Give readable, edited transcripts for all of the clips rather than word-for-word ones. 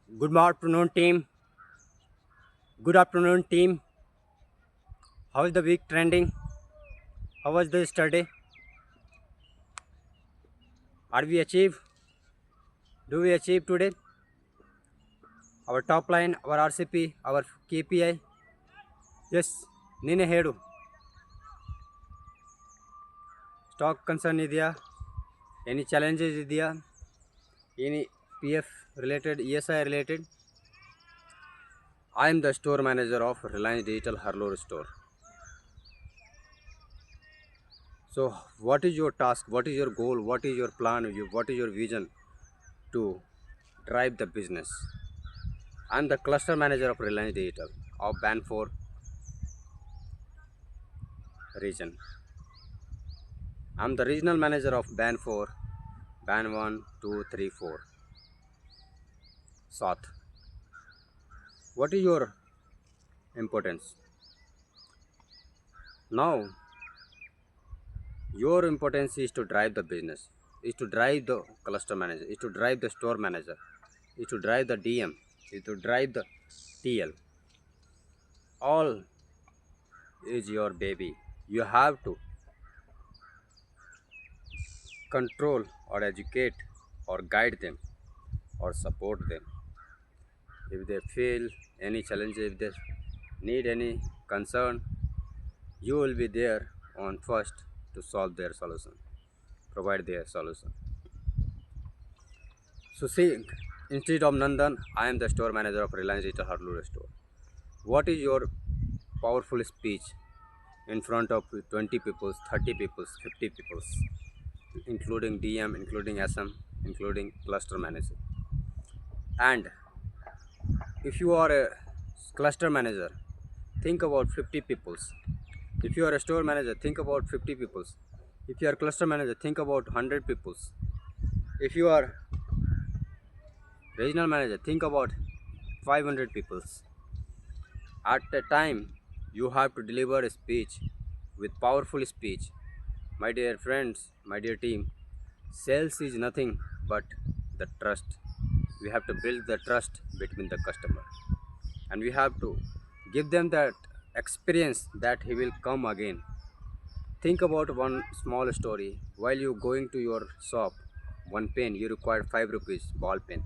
Good afternoon, team. Good afternoon, team. How is the week trending? How was the study? Are we achieve? Do we achieve today? Our top line, our RCP, our KPI? Yes. ನೀನೇ ಹೇಳು. Stock concern ಇದೆಯಾ? Any challenges ಇದೆಯಾ? Any PF related, ESI related? I am the store manager of Reliance Digital Harloor store. So, what is your task? What is your goal? What is your plan? What is your vision to drive the business? I'm the cluster manager of Reliance Digital of Band 4 region. I'm the regional manager of Band 4, Band 1, 2, 3, 4, South. What is your importance? Now, your importance is to drive the business, is to drive the cluster manager, is to drive the store manager, is to drive the DM, is to drive the TL. All is your baby. You have to control or educate or guide them or support them. If they feel any challenge, if they need any concern, you will be there on first to solve their solution, provide their solution. So see, instead of Nandan, I am the store manager of Reliance Digital Hardware store. What is your powerful speech in front of 20 people, 30 people, 50 people, including DM, including SM, including cluster manager? And if you are a cluster manager, think about 50 peoples. If you are a store manager, think about 50 peoples. If you are cluster manager, think about 100 peoples. If you are regional manager, think about 500 peoples. At a time, you have to deliver a speech with powerful speech. My dear friends, my dear team, sales is nothing but the trust. We have to build the trust between the customer, and we have to give them that experience that he will come again. Think about one small story. While you going to your shop, one pen you require 5 rupees ball pen.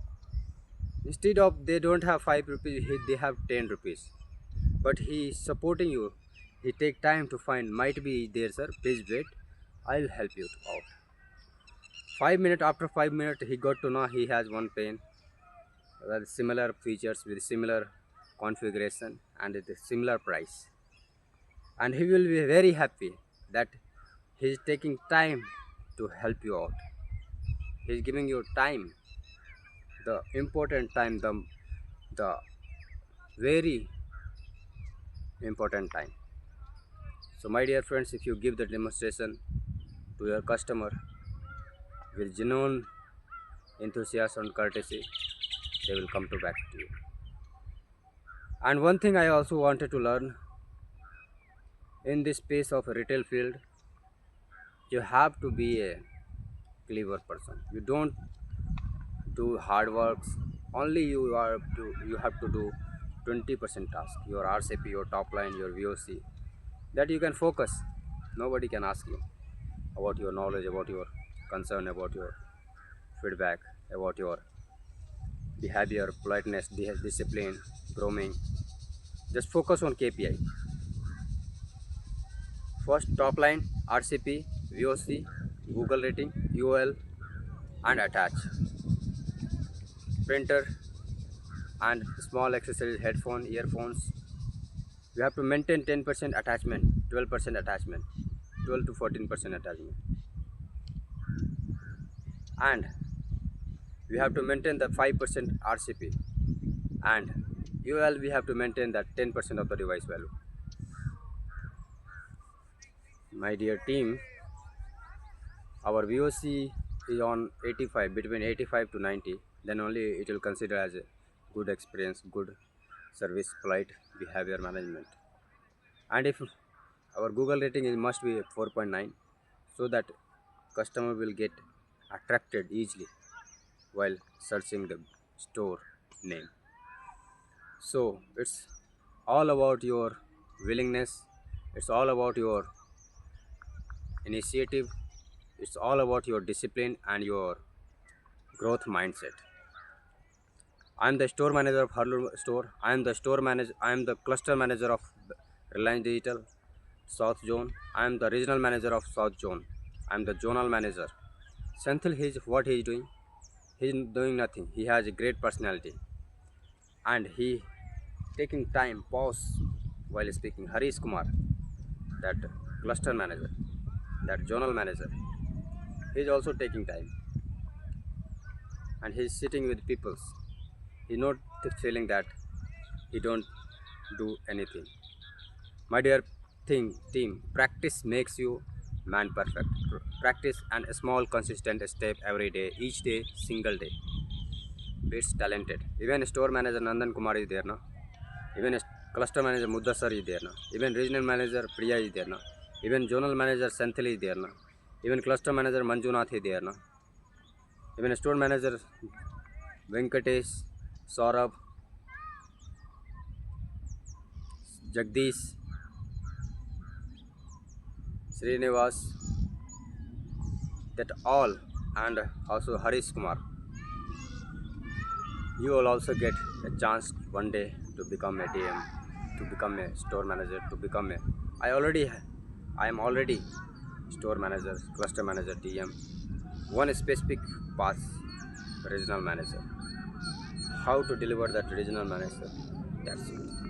Instead of they don't have 5 rupees, they have 10 rupees. But he is supporting you. He take time to find. Might be there, sir. Please wait. I'll help you out. 5 minutes after 5 minutes, he got to know he has one pen with similar features, with similar configuration, and at a similar price. And he will be very happy that he is taking time to help you out. He is giving you time, the important time, the very important time. So my dear friends, if you give the demonstration to your customer with genuine enthusiasm and courtesy, they will come to back to you. And one thing I also wanted to learn in this space of retail field, you have to be a clever person. You don't do hard works. Only you have to do 20% task. Your RCP, your top line, your VOC, that you can focus. Nobody can ask you about your knowledge, about your concern, about your feedback, about your behavior, politeness, discipline, grooming. Just focus on KPI. First top line, RCP, VOC, Google rating, UL, and attach. Printer and small accessories, headphone, earphones. You have to maintain 10% attachment, 12% attachment, 12 to 14% attachment. And we have to maintain the 5% RCP. And UL we have to maintain that 10% of the device value. My dear team, our VOC is on 85, between 85 to 90, then only it will consider as a good experience, good service, polite behavior management. And if our Google rating is must be 4.9, so that customer will get attracted easily while searching the store. name. So it's all about your willingness, it's all about your initiative, it's all about your discipline and your growth mindset. I am the store manager of Harlow Store. I am the store manager. I am the cluster manager of Reliance Digital South Zone. I am the regional manager of South Zone. I am the zonal manager. Senthil, what he is doing? He is doing nothing. He has a great personality, and he taking time, pause while speaking. Harish Kumar, that cluster manager, that zonal manager, he is also taking time, and he is sitting with peoples. He not feeling that he don't do anything. My dear team, practice makes you man perfect. Practice and a small consistent step every day, each day, single day. It's talented. Even store manager Nandan Kumar is there now. Even cluster manager Muddasar is there now. Even regional manager Priya is there now. Even zonal manager Senthil is there now. Even cluster manager Manjunath is there now. Even store manager Venkatesh, Saurabh, Jagdish, Srinivas, that all, and also Harish Kumar. You will also get a chance one day to become a DM, to become a store manager, to become a. I am already store manager, cluster manager, DM. One specific path, regional manager. How to deliver that regional manager? That's it.